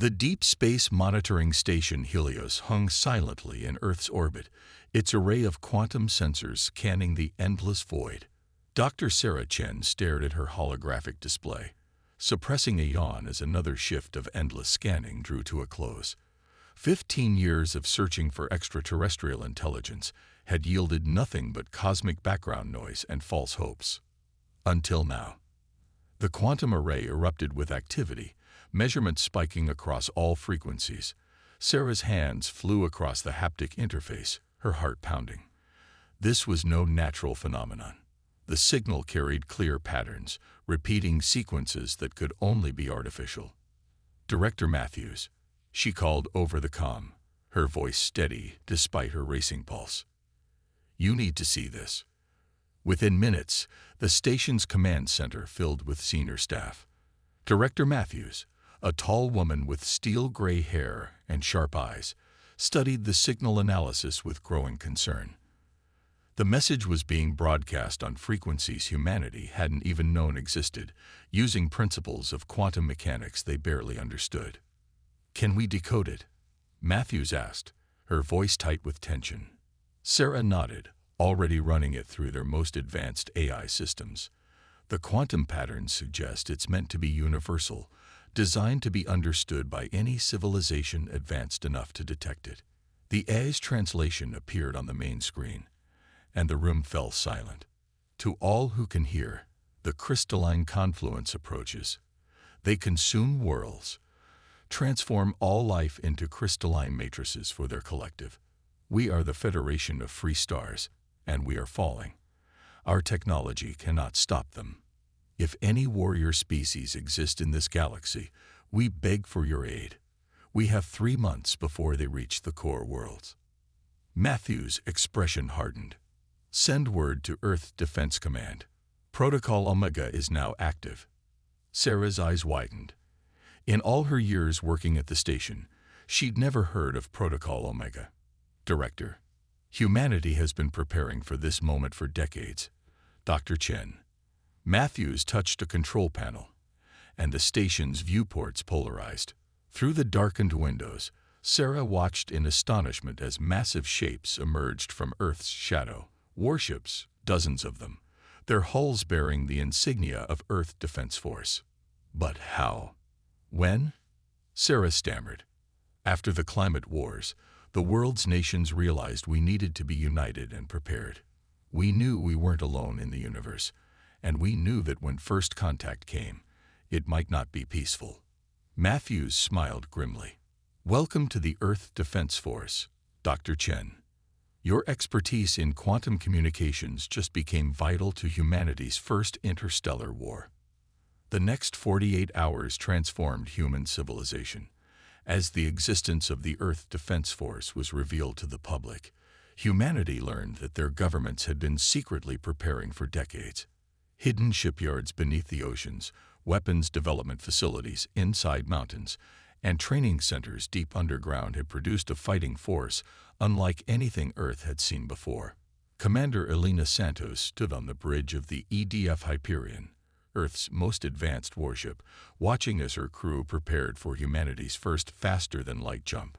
The Deep Space Monitoring Station Helios hung silently in Earth's orbit, its array of quantum sensors scanning the endless void. Dr. Sarah Chen stared at her holographic display, suppressing a yawn as another shift of endless scanning drew to a close. 15 years of searching for extraterrestrial intelligence had yielded nothing but cosmic background noise and false hopes. Until now. The quantum array erupted with activity, measurements spiking across all frequencies. Sarah's hands flew across the haptic interface, her heart pounding. This was no natural phenomenon. The signal carried clear patterns, repeating sequences that could only be artificial. Director Matthews, she called over the comm, her voice steady despite her racing pulse. You need to see this. Within minutes, the station's command center filled with senior staff. Director Matthews, a tall woman with steel-gray hair and sharp eyes, studied the signal analysis with growing concern. The message was being broadcast on frequencies humanity hadn't even known existed, using principles of quantum mechanics they barely understood. Can we decode it? Matthews asked, her voice tight with tension. Sarah nodded, already running it through their most advanced AI systems. The quantum patterns suggest it's meant to be universal, designed to be understood by any civilization advanced enough to detect it. The AI's translation appeared on the main screen, and the room fell silent. To all who can hear, the crystalline confluence approaches. They consume worlds, transform all life into crystalline matrices for their collective. We are the Federation of Free Stars, and we are falling. Our technology cannot stop them. If any warrior species exist in this galaxy, we beg for your aid. We have 3 months before they reach the core worlds. Matthew's expression hardened. Send word to Earth Defense Command. Protocol Omega is now active. Sarah's eyes widened. In all her years working at the station, she'd never heard of Protocol Omega. Director, humanity has been preparing for this moment for decades. Dr. Chen. Matthews touched a control panel, and the station's viewports polarized. Through the darkened windows, Sarah watched in astonishment as massive shapes emerged from Earth's shadow. Warships, dozens of them, their hulls bearing the insignia of Earth Defense Force. But how? When? Sarah stammered. After the climate wars, the world's nations realized we needed to be united and prepared. We knew we weren't alone in the universe, and we knew that when first contact came, it might not be peaceful. Matthews smiled grimly. Welcome to the Earth Defense Force, Dr. Chen. Your expertise in quantum communications just became vital to humanity's first interstellar war. The next 48 hours transformed human civilization. As the existence of the Earth Defense Force was revealed to the public, humanity learned that their governments had been secretly preparing for decades. Hidden shipyards beneath the oceans, weapons development facilities inside mountains, and training centers deep underground had produced a fighting force unlike anything Earth had seen before. Commander Elena Santos stood on the bridge of the EDF Hyperion, Earth's most advanced warship, watching as her crew prepared for humanity's first faster-than-light jump.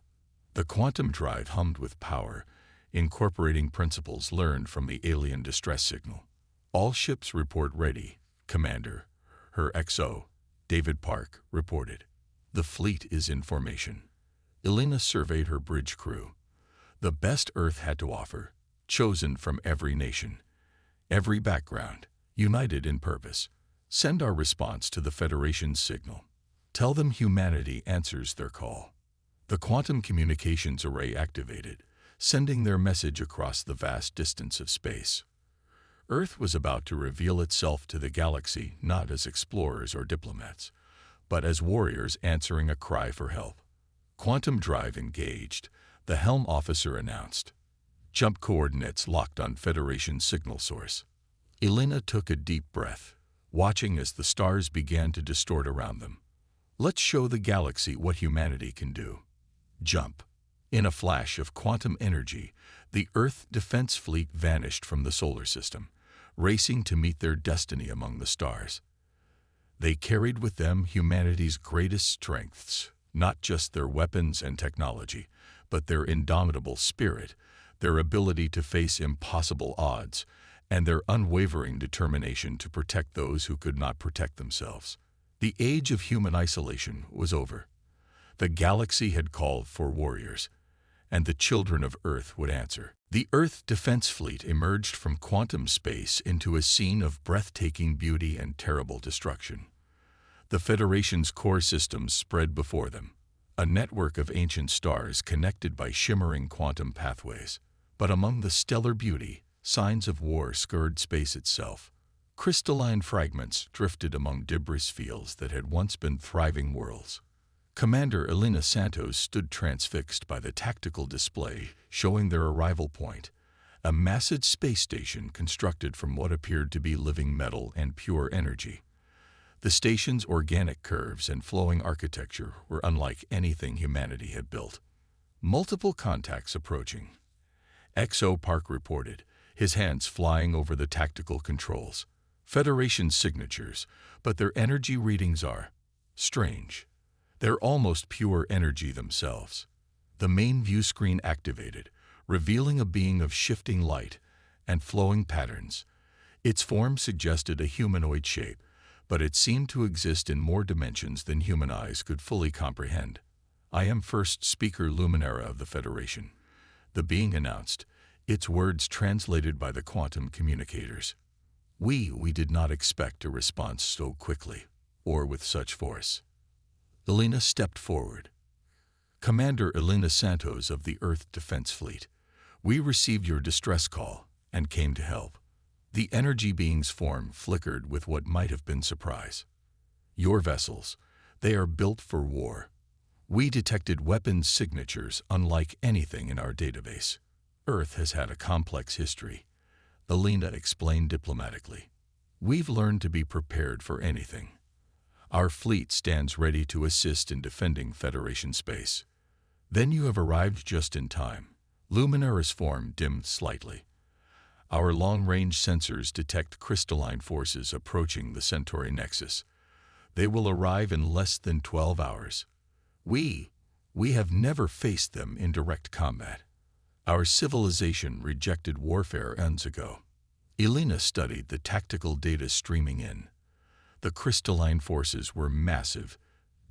The quantum drive hummed with power, incorporating principles learned from the alien distress signal. All ships report ready, Commander. Her XO, David Park, reported. The fleet is in formation. Elena surveyed her bridge crew. The best Earth had to offer, chosen from every nation, every background, united in purpose. Send our response to the Federation's signal. Tell them humanity answers their call. The quantum communications array activated, sending their message across the vast distance of space. Earth was about to reveal itself to the galaxy not as explorers or diplomats, but as warriors answering a cry for help. Quantum drive engaged, the helm officer announced. Jump coordinates locked on Federation signal source. Elena took a deep breath, watching as the stars began to distort around them. Let's show the galaxy what humanity can do. Jump. In a flash of quantum energy, the Earth Defense Fleet vanished from the solar system, racing to meet their destiny among the stars. They carried with them humanity's greatest strengths, Not just their weapons and technology, but their indomitable spirit, their ability to face impossible odds, and their unwavering determination to protect those who could not protect themselves. The age of human isolation was over. The galaxy had called for warriors, and the children of Earth would answer. The Earth Defense Fleet emerged from quantum space into a scene of breathtaking beauty and terrible destruction. The Federation's core systems spread before them, a network of ancient stars connected by shimmering quantum pathways. But among the stellar beauty, signs of war scoured space itself. Crystalline fragments drifted among debris fields that had once been thriving worlds. Commander Elena Santos stood transfixed by the tactical display showing their arrival point, a massive space station constructed from what appeared to be living metal and pure energy. The station's organic curves and flowing architecture were unlike anything humanity had built. Multiple contacts approaching. XO Park reported, his hands flying over the tactical controls. Federation signatures, but their energy readings are strange. They're almost pure energy themselves. The main view screen activated, revealing a being of shifting light and flowing patterns. Its form suggested a humanoid shape, but it seemed to exist in more dimensions than human eyes could fully comprehend. "I am first speaker Luminara of the Federation," the being announced, its words translated by the quantum communicators. We did not expect a response so quickly, or with such force." Elena stepped forward. "Commander Elena Santos of the Earth Defense Fleet, we received your distress call and came to help." The energy being's form flickered with what might have been surprise. "Your vessels, they are built for war. We detected weapons signatures unlike anything in our database. Earth has had a complex history," Elena explained diplomatically. "We've learned to be prepared for anything. Our fleet stands ready to assist in defending Federation space." "Then you have arrived just in time." Luminara's form dimmed slightly. "Our long-range sensors detect crystalline forces approaching the Centauri nexus. They will arrive in less than 12 hours. We have never faced them in direct combat. Our civilization rejected warfare eons ago." Elena studied the tactical data streaming in. The crystalline forces were massive,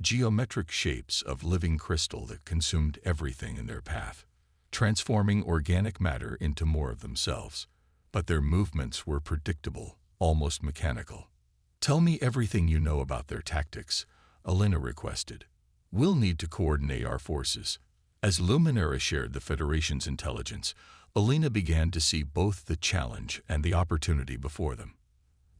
geometric shapes of living crystal that consumed everything in their path, transforming organic matter into more of themselves. But their movements were predictable, almost mechanical. "Tell me everything you know about their tactics," Elena requested. "We'll need to coordinate our forces." As Luminara shared the Federation's intelligence, Elena began to see both the challenge and the opportunity before them.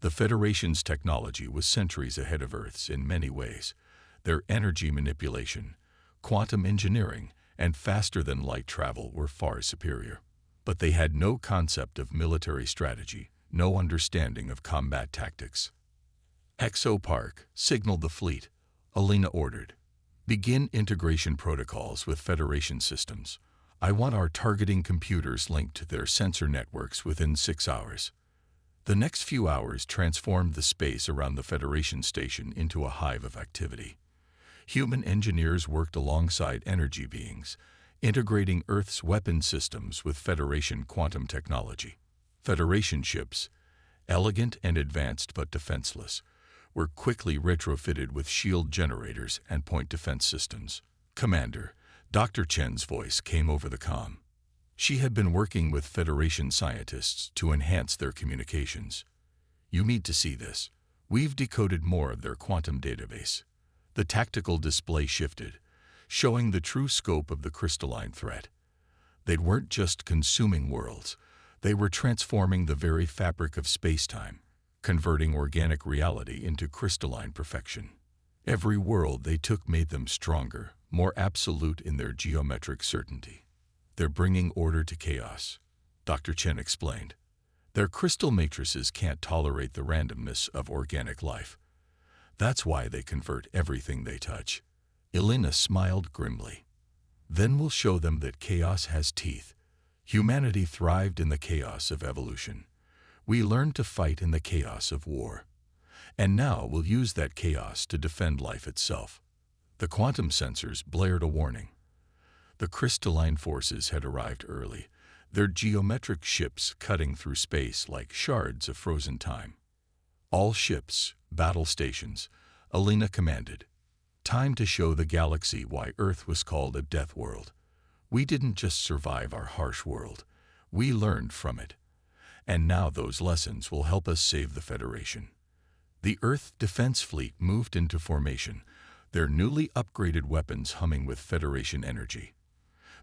The Federation's technology was centuries ahead of Earth's in many ways. Their energy manipulation, quantum engineering, and faster-than-light travel were far superior. But they had no concept of military strategy, no understanding of combat tactics. "XO Park, signal the fleet," Elena ordered. "Begin integration protocols with Federation systems. I want our targeting computers linked to their sensor networks within 6 hours." The next few hours transformed the space around the Federation station into a hive of activity. Human engineers worked alongside energy beings, integrating Earth's weapon systems with Federation quantum technology. Federation ships, elegant and advanced but defenseless, were quickly retrofitted with shield generators and point defense systems. "Commander," Dr. Chen's voice came over the comm. She had been working with Federation scientists to enhance their communications. "You need to see this. We've decoded more of their quantum database." The tactical display shifted, showing the true scope of the crystalline threat. They weren't just consuming worlds, they were transforming the very fabric of space-time, converting organic reality into crystalline perfection. Every world they took made them stronger, more absolute in their geometric certainty. "They're bringing order to chaos," Dr. Chen explained. "Their crystal matrices can't tolerate the randomness of organic life. That's why they convert everything they touch." Elena smiled grimly. "Then we'll show them that chaos has teeth. Humanity thrived in the chaos of evolution. We learned to fight in the chaos of war. And now we'll use that chaos to defend life itself." The quantum sensors blared a warning. The crystalline forces had arrived early, their geometric ships cutting through space like shards of frozen time. All ships, battle stations, Alina commanded. Time to show the galaxy why Earth was called a death world. We didn't just survive our harsh world. We learned from it. And now those lessons will help us save the Federation. The Earth Defense Fleet moved into formation, their newly upgraded weapons humming with Federation energy.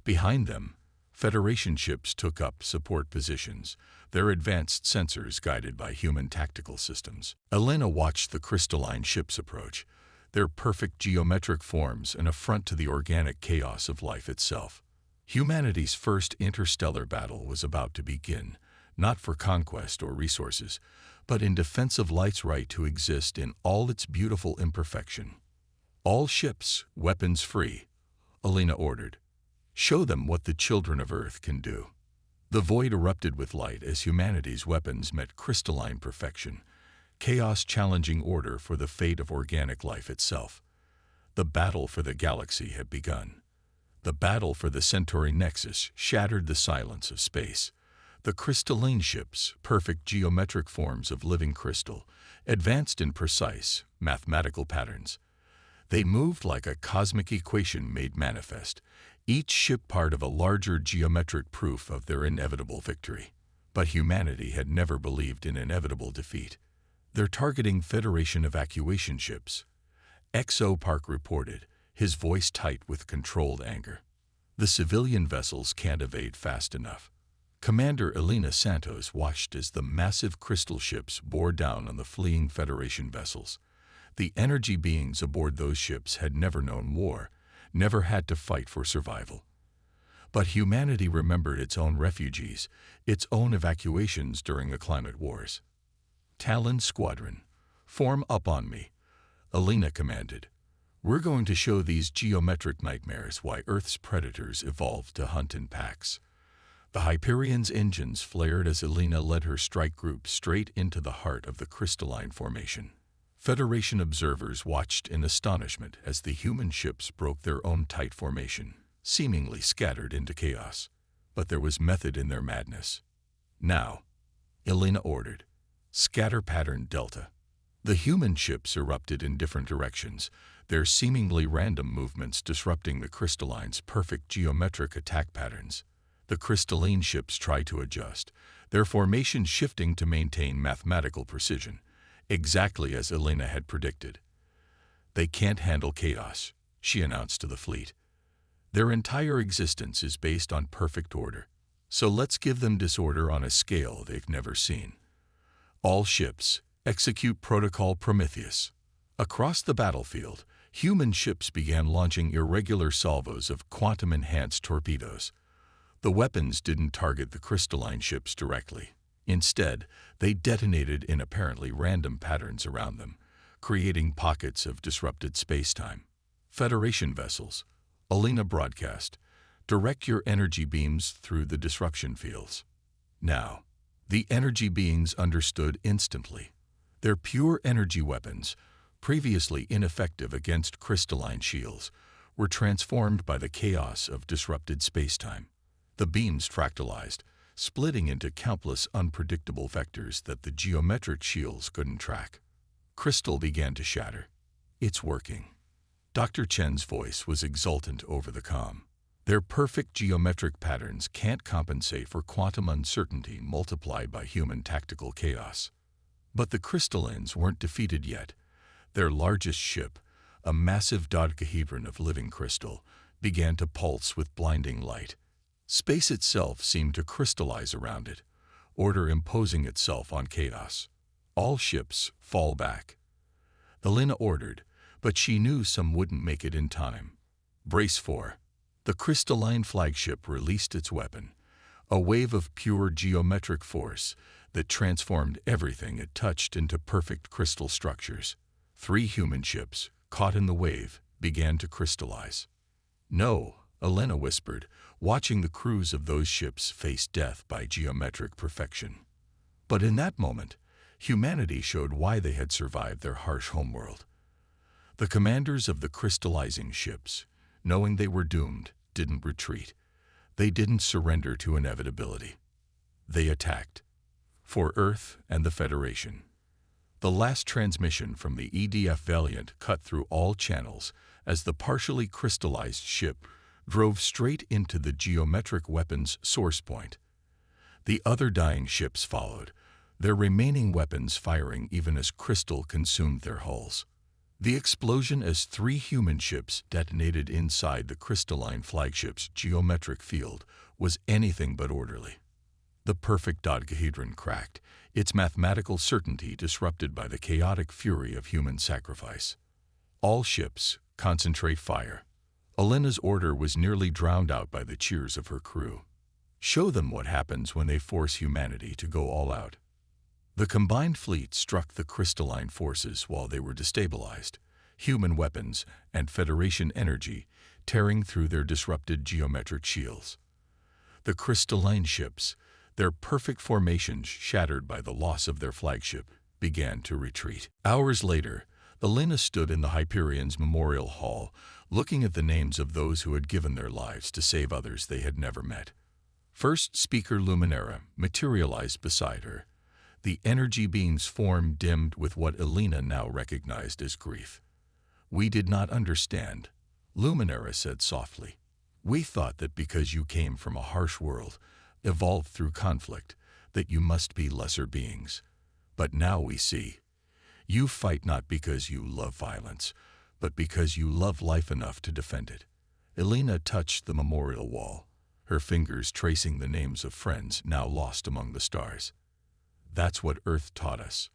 Behind them, Federation ships took up support positions, their advanced sensors guided by human tactical systems. Alina watched the crystalline ships approach, their perfect geometric forms an affront to the organic chaos of life itself. Humanity's first interstellar battle was about to begin, not for conquest or resources, but in defense of life's right to exist in all its beautiful imperfection. All ships, weapons free, Alina ordered. Show them what the children of Earth can do. The void erupted with light as humanity's weapons met crystalline perfection, chaos challenging order for the fate of organic life itself. The battle for the galaxy had begun. The battle for the Centauri Nexus shattered the silence of space. The crystalline ships, perfect geometric forms of living crystal, advanced in precise, mathematical patterns. They moved like a cosmic equation made manifest, each ship part of a larger geometric proof of their inevitable victory. But humanity had never believed in inevitable defeat. They're targeting Federation evacuation ships. XO Park reported, his voice tight with controlled anger. The civilian vessels can't evade fast enough. Commander Elena Santos watched as the massive crystal ships bore down on the fleeing Federation vessels. The energy beings aboard those ships had never known war, never had to fight for survival. But humanity remembered its own refugees, its own evacuations during the climate wars. Talon Squadron, form up on me, Alina commanded. We're going to show these geometric nightmares why Earth's predators evolved to hunt in packs. The Hyperion's engines flared as Alina led her strike group straight into the heart of the crystalline formation. Federation observers watched in astonishment as the human ships broke their own tight formation, seemingly scattered into chaos. But there was method in their madness. Now, Elena ordered, scatter pattern Delta. The human ships erupted in different directions, their seemingly random movements disrupting the crystalline's perfect geometric attack patterns. The crystalline ships tried to adjust, their formation shifting to maintain mathematical precision, exactly as Elena had predicted. They can't handle chaos, she announced to the fleet. Their entire existence is based on perfect order, so let's give them disorder on a scale they've never seen. All ships, execute Protocol Prometheus. Across the battlefield, human ships began launching irregular salvos of quantum-enhanced torpedoes. The weapons didn't target the crystalline ships directly. Instead, they detonated in apparently random patterns around them, creating pockets of disrupted spacetime. Federation vessels, Alina broadcast, direct your energy beams through the disruption fields. Now, the energy beings understood instantly. Their pure energy weapons, previously ineffective against crystalline shields, were transformed by the chaos of disrupted spacetime. The beams fractalized, splitting into countless unpredictable vectors that the geometric shields couldn't track. Crystal began to shatter. It's working. Dr. Chen's voice was exultant over the comm. Their perfect geometric patterns can't compensate for quantum uncertainty multiplied by human tactical chaos. But the crystallines weren't defeated yet. Their largest ship, a massive dodecahedron of living crystal, began to pulse with blinding light. Space itself seemed to crystallize around it, order imposing itself on chaos. All ships fall back. Elena ordered, but she knew some wouldn't make it in time. Brace for. The crystalline flagship released its weapon, a wave of pure geometric force that transformed everything it touched into perfect crystal structures. 3 human ships, caught in the wave, began to crystallize. No, Elena whispered, watching the crews of those ships face death by geometric perfection. But in that moment, humanity showed why they had survived their harsh homeworld. The commanders of the crystallizing ships, knowing they were doomed, didn't retreat. They didn't surrender to inevitability. They attacked. For Earth and the Federation. The last transmission from the EDF Valiant cut through all channels as the partially crystallized ship drove straight into the geometric weapon's source point. The other dying ships followed, their remaining weapons firing even as crystal consumed their hulls. The explosion as 3 human ships detonated inside the crystalline flagship's geometric field was anything but orderly. The perfect dodecahedron cracked, its mathematical certainty disrupted by the chaotic fury of human sacrifice. All ships, concentrate fire. Alina's order was nearly drowned out by the cheers of her crew. Show them what happens when they force humanity to go all out. The combined fleet struck the crystalline forces while they were destabilized, human weapons and Federation energy tearing through their disrupted geometric shields. The crystalline ships, their perfect formations shattered by the loss of their flagship, began to retreat. Hours later, Alina stood in the Hyperion's Memorial Hall, looking at the names of those who had given their lives to save others they had never met. First Speaker Luminera materialized beside her, the energy being's form dimmed with what Alina now recognized as grief. "We did not understand," Luminera said softly. "We thought that because you came from a harsh world, evolved through conflict, that you must be lesser beings. But now we see. You fight not because you love violence, but because you love life enough to defend it." Alina touched the memorial wall, her fingers tracing the names of friends now lost among the stars. That's what Earth taught us.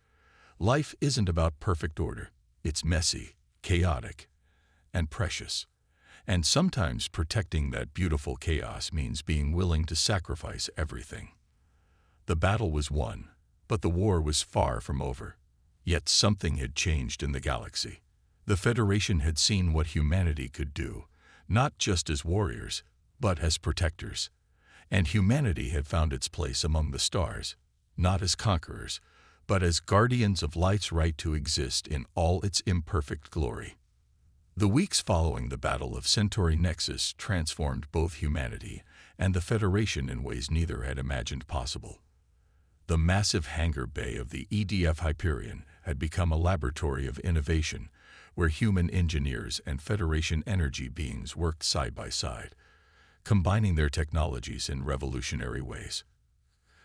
Life isn't about perfect order. It's messy, chaotic, and precious. And sometimes protecting that beautiful chaos means being willing to sacrifice everything. The battle was won, but the war was far from over. Yet something had changed in the galaxy. The Federation had seen what humanity could do, not just as warriors, but as protectors. And humanity had found its place among the stars, not as conquerors, but as guardians of light's right to exist in all its imperfect glory. The weeks following the Battle of Centauri Nexus transformed both humanity and the Federation in ways neither had imagined possible. The massive hangar bay of the EDF Hyperion had become a laboratory of innovation, where human engineers and Federation energy beings worked side by side, combining their technologies in revolutionary ways.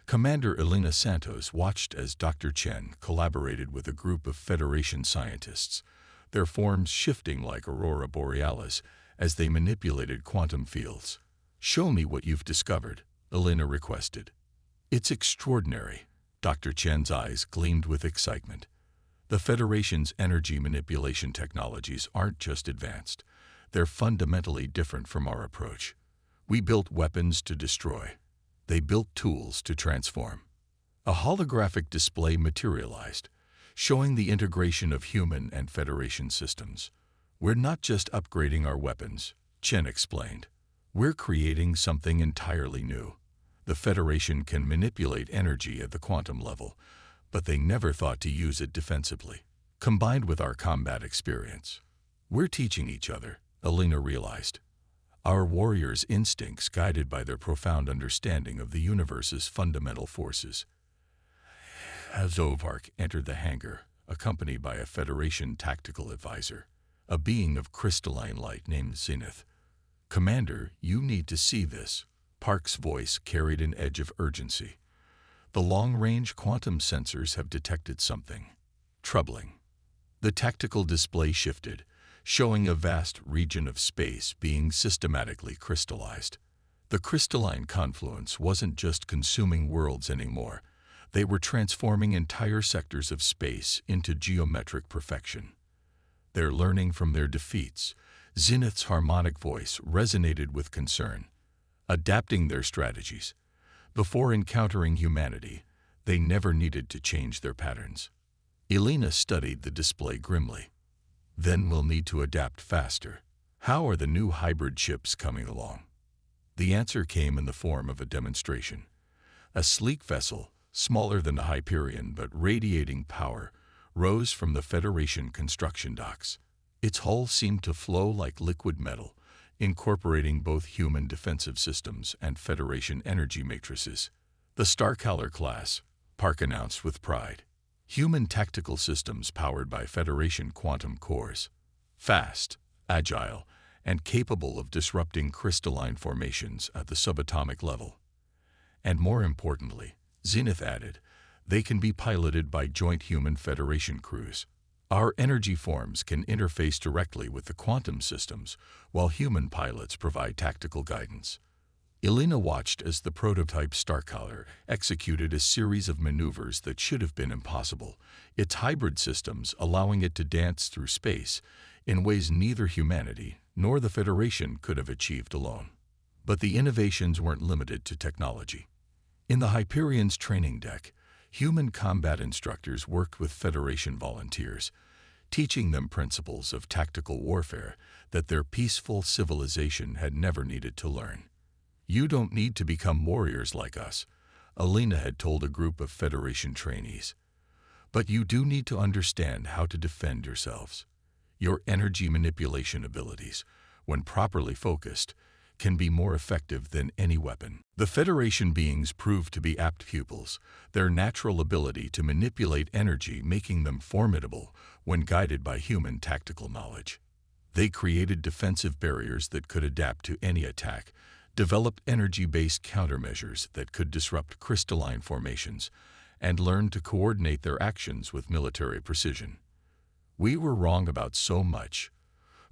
Commander Elena Santos watched as Dr. Chen collaborated with a group of Federation scientists, their forms shifting like aurora borealis as they manipulated quantum fields. "Show me what you've discovered," Elena requested. "It's extraordinary." Dr. Chen's eyes gleamed with excitement. The Federation's energy manipulation technologies aren't just advanced. They're fundamentally different from our approach. We built weapons to destroy. They built tools to transform. A holographic display materialized, showing the integration of human and Federation systems. "We're not just upgrading our weapons," Chen explained. "We're creating something entirely new. The Federation can manipulate energy at the quantum level, but they never thought to use it defensively. Combined with our combat experience, we're teaching each other," Alina realized. "Our warriors' instincts guided by their profound understanding of the universe's fundamental forces." Zovark entered the hangar, accompanied by a Federation tactical advisor, a being of crystalline light named Zenith. "Commander, you need to see this." Park's voice carried an edge of urgency. "The long-range quantum sensors have detected something troubling." The tactical display shifted, showing a vast region of space being systematically crystallized. The crystalline confluence wasn't just consuming worlds anymore. They were transforming entire sectors of space into geometric perfection. "They're learning from their defeats." Zenith's harmonic voice resonated with concern. "Adapting their strategies. Before encountering humanity, they never needed to change their patterns." Elena studied the display grimly. "Then we'll need to adapt faster. How are the new hybrid ships coming along?" The answer came in the form of a demonstration. A sleek vessel, smaller than the Hyperion but radiating power, rose from the Federation construction docks. Its hull seemed to flow like liquid metal, incorporating both human defensive systems and Federation energy matrices. The Starcaller class, Park announced with pride. Human tactical systems powered by Federation quantum cores. Fast, agile, and capable of disrupting crystalline formations at the subatomic level. And more importantly, Zenith added, they can be piloted by joint human Federation crews. Our energy forms can interface directly with the quantum systems, while human pilots provide tactical guidance. Elena watched as the prototype Starcaller executed a series of maneuvers that should have been impossible, its hybrid systems allowing it to dance through space in ways neither humanity nor the Federation could have achieved alone. But the innovations weren't limited to technology. In the Hyperion's training deck, human combat instructors worked with Federation volunteers, teaching them principles of tactical warfare that their peaceful civilization had never needed to learn. You don't need to become warriors like us, Elena had told a group of Federation trainees. But you do need to understand how to defend yourselves. Your energy manipulation abilities, when properly focused, can be more effective than any weapon. The Federation beings proved to be apt pupils, their natural ability to manipulate energy making them formidable when guided by human tactical knowledge. They created defensive barriers that could adapt to any attack, developed energy-based countermeasures that could disrupt crystalline formations, and learned to coordinate their actions with military precision. We were wrong about so much.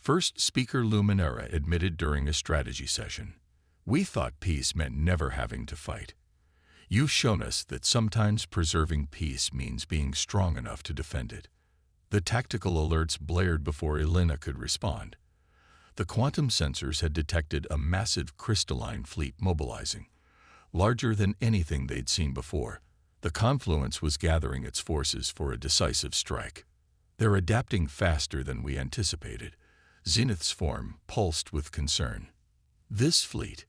First speaker Luminera admitted during a strategy session. We thought peace meant never having to fight. You've shown us that sometimes preserving peace means being strong enough to defend it. The tactical alerts blared before Elena could respond. The quantum sensors had detected a massive crystalline fleet mobilizing, larger than anything they'd seen before. The confluence was gathering its forces for a decisive strike. They're adapting faster than we anticipated. Zenith's form pulsed with concern. This fleet,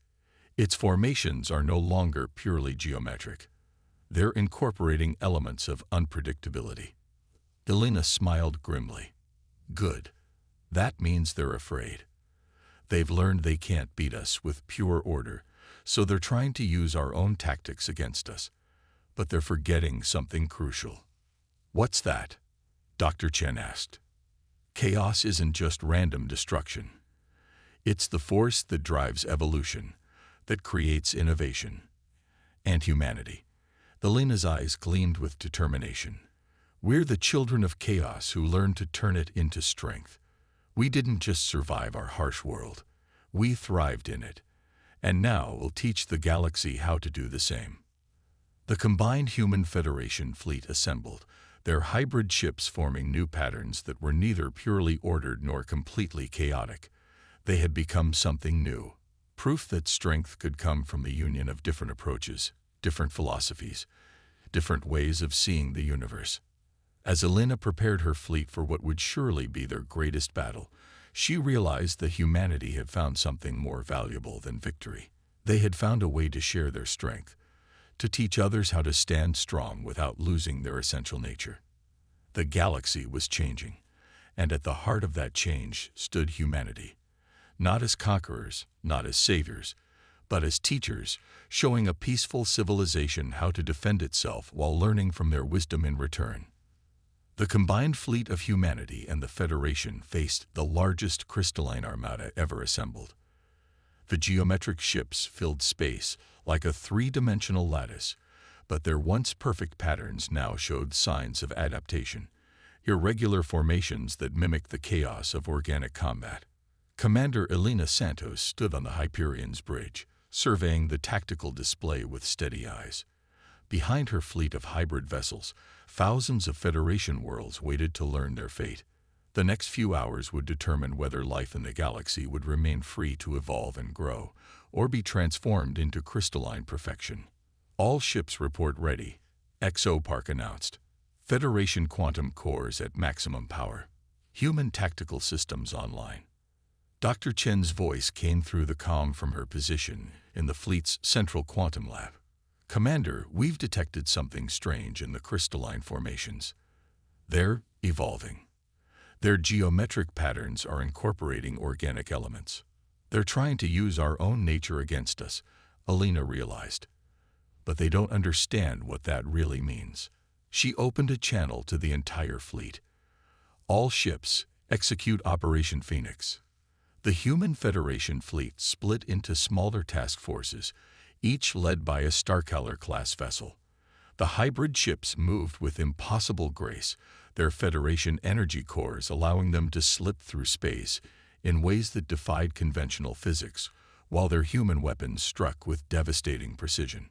its formations are no longer purely geometric. They're incorporating elements of unpredictability. Elena smiled grimly. Good. That means they're afraid. They've learned they can't beat us with pure order, so they're trying to use our own tactics against us. But they're forgetting something crucial. What's that? Dr. Chen asked. Chaos isn't just random destruction. It's the force that drives evolution, that creates innovation. And humanity. Elena's eyes gleamed with determination. We're the children of chaos who learn to turn it into strength. We didn't just survive our harsh world. We thrived in it. And now we'll teach the galaxy how to do the same. The combined Human Federation fleet assembled, their hybrid ships forming new patterns that were neither purely ordered nor completely chaotic. They had become something new, proof that strength could come from the union of different approaches, different philosophies, different ways of seeing the universe. As Elena prepared her fleet for what would surely be their greatest battle, she realized that humanity had found something more valuable than victory. They had found a way to share their strength, to teach others how to stand strong without losing their essential nature. The galaxy was changing, and at the heart of that change stood humanity. Not as conquerors, not as saviors, but as teachers, showing a peaceful civilization how to defend itself while learning from their wisdom in return. The combined fleet of humanity and the Federation faced the largest crystalline armada ever assembled. The geometric ships filled space like a three-dimensional lattice, but their once perfect patterns now showed signs of adaptation, irregular formations that mimicked the chaos of organic combat. Commander Elena Santos stood on the Hyperion's bridge, surveying the tactical display with steady eyes. Behind her fleet of hybrid vessels, thousands of Federation worlds waited to learn their fate. The next few hours would determine whether life in the galaxy would remain free to evolve and grow, or be transformed into crystalline perfection. All ships report ready, Park announced. Federation quantum cores at maximum power. Human tactical systems online. Dr. Chen's voice came through the comm from her position in the fleet's central quantum lab. Commander, we've detected something strange in the crystalline formations. They're evolving. Their geometric patterns are incorporating organic elements. They're trying to use our own nature against us, Alina realized. But they don't understand what that really means. She opened a channel to the entire fleet. All ships, execute Operation Phoenix. The Human Federation fleet split into smaller task forces, each led by a Starcaller-class vessel. The hybrid ships moved with impossible grace, their Federation energy cores allowing them to slip through space in ways that defied conventional physics, while their human weapons struck with devastating precision.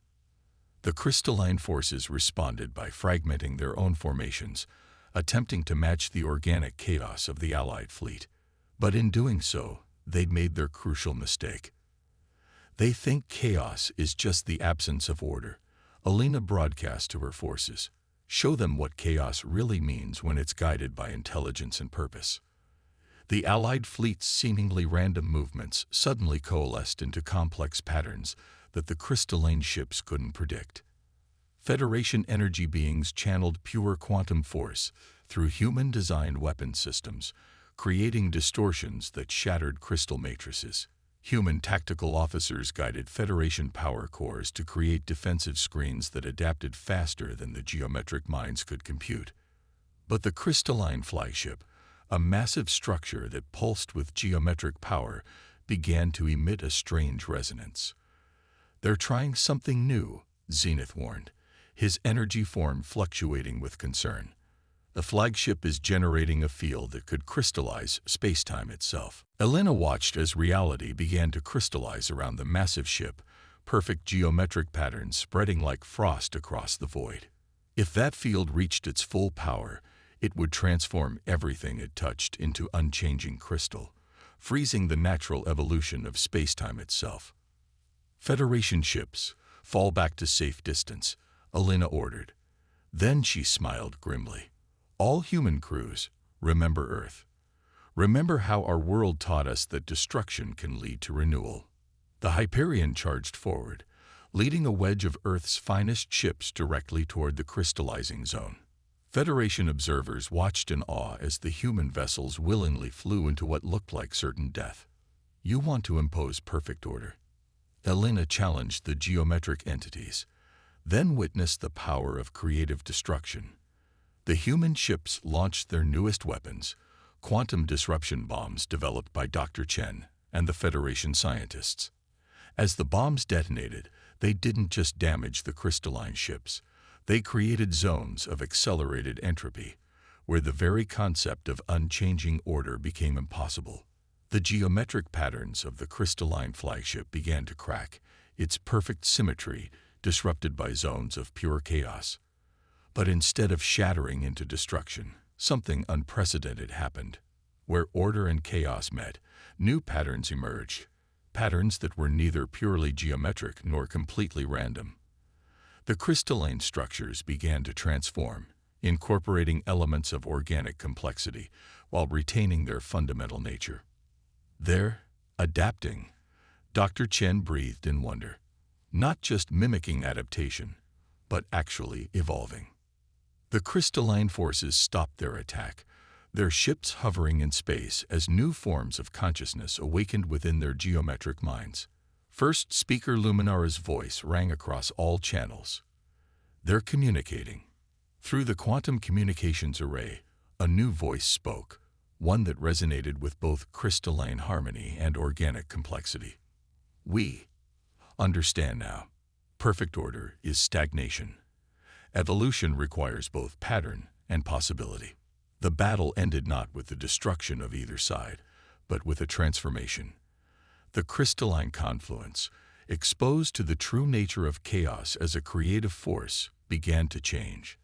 The crystalline forces responded by fragmenting their own formations, attempting to match the organic chaos of the Allied fleet. But in doing so, they'd made their crucial mistake. They think chaos is just the absence of order. Alina broadcast to her forces. Show them what chaos really means when it's guided by intelligence and purpose. The Allied fleet's seemingly random movements suddenly coalesced into complex patterns that the crystalline ships couldn't predict. Federation energy beings channeled pure quantum force through human-designed weapon systems, creating distortions that shattered crystal matrices. Human tactical officers guided Federation power cores to create defensive screens that adapted faster than the geometric minds could compute. But the crystalline flagship, a massive structure that pulsed with geometric power, began to emit a strange resonance. "They're trying something new," Zenith warned, his energy form fluctuating with concern. "The flagship is generating a field that could crystallize space-time itself." Alina watched as reality began to crystallize around the massive ship, perfect geometric patterns spreading like frost across the void. If that field reached its full power, it would transform everything it touched into unchanging crystal, freezing the natural evolution of space-time itself. "Federation ships, fall back to safe distance," Alina ordered. Then she smiled grimly. "All human crews, remember Earth. Remember how our world taught us that destruction can lead to renewal." The Hyperion charged forward, leading a wedge of Earth's finest ships directly toward the crystallizing zone. Federation observers watched in awe as the human vessels willingly flew into what looked like certain death. "You want to impose perfect order?" Alina challenged the geometric entities, then witnessed the power of creative destruction. The human ships launched their newest weapons, quantum disruption bombs developed by Dr. Chen and the Federation scientists. As the bombs detonated, they didn't just damage the crystalline ships. They created zones of accelerated entropy, where the very concept of unchanging order became impossible. The geometric patterns of the crystalline flagship began to crack, its perfect symmetry disrupted by zones of pure chaos. But instead of shattering into destruction, something unprecedented happened. Where order and chaos met, new patterns emerged, patterns that were neither purely geometric nor completely random. The crystalline structures began to transform, incorporating elements of organic complexity while retaining their fundamental nature. "They're adapting," Dr. Chen breathed in wonder. "Not just mimicking adaptation, but actually evolving." The crystalline forces stopped their attack, their ships hovering in space as new forms of consciousness awakened within their geometric minds. First Speaker Luminara's voice rang across all channels. "They're communicating." Through the quantum communications array, a new voice spoke, one that resonated with both crystalline harmony and organic complexity. "We understand now. Perfect order is stagnation. Evolution requires both pattern and possibility." The battle ended not with the destruction of either side, but with a transformation. The crystalline confluence, exposed to the true nature of chaos as a creative force, began to change.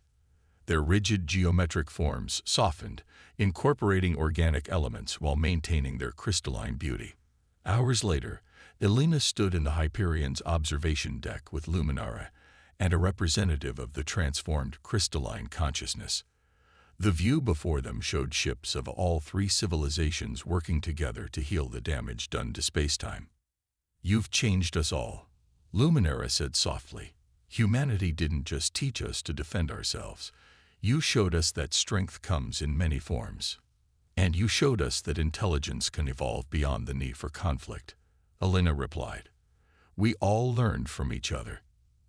Their rigid geometric forms softened, incorporating organic elements while maintaining their crystalline beauty. Hours later, Alina stood in the Hyperion's observation deck with Luminara and a representative of the transformed crystalline consciousness. The view before them showed ships of all three civilizations working together to heal the damage done to spacetime. "You've changed us all," Luminara said softly. "Humanity didn't just teach us to defend ourselves. You showed us that strength comes in many forms." And you showed us that intelligence can evolve beyond the need for conflict, Elena replied. We all learned from each other.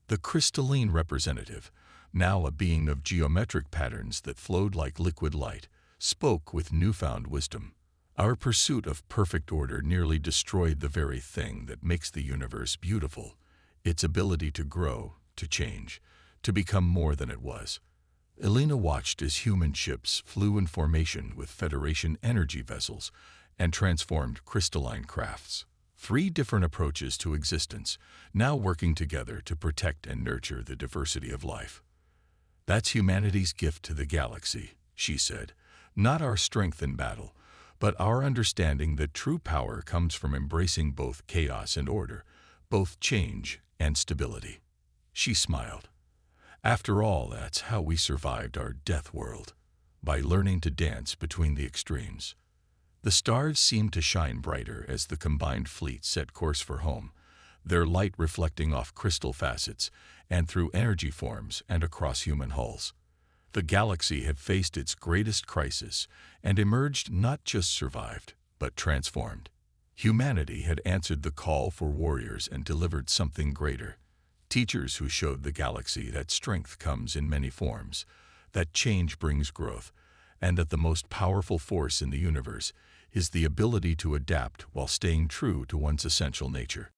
The crystalline representative, now a being of geometric patterns that flowed like liquid light, spoke with newfound wisdom. Our pursuit of perfect order nearly destroyed the very thing that makes the universe beautiful, its ability to grow, to change, to become more than it was. Elena watched as human ships flew in formation with Federation energy vessels and transformed crystalline crafts. 3 different approaches to existence, now working together to protect and nurture the diversity of life. That's humanity's gift to the galaxy, she said. Not our strength in battle, but our understanding that true power comes from embracing both chaos and order, both change and stability. She smiled. After all, that's how we survived our death world, by learning to dance between the extremes. The stars seemed to shine brighter as the combined fleet set course for home, their light reflecting off crystal facets and through energy forms and across human hulls. The galaxy had faced its greatest crisis and emerged not just survived, but transformed. Humanity had answered the call for warriors and delivered something greater. Teachers who showed the galaxy that strength comes in many forms, that change brings growth, and that the most powerful force in the universe is the ability to adapt while staying true to one's essential nature.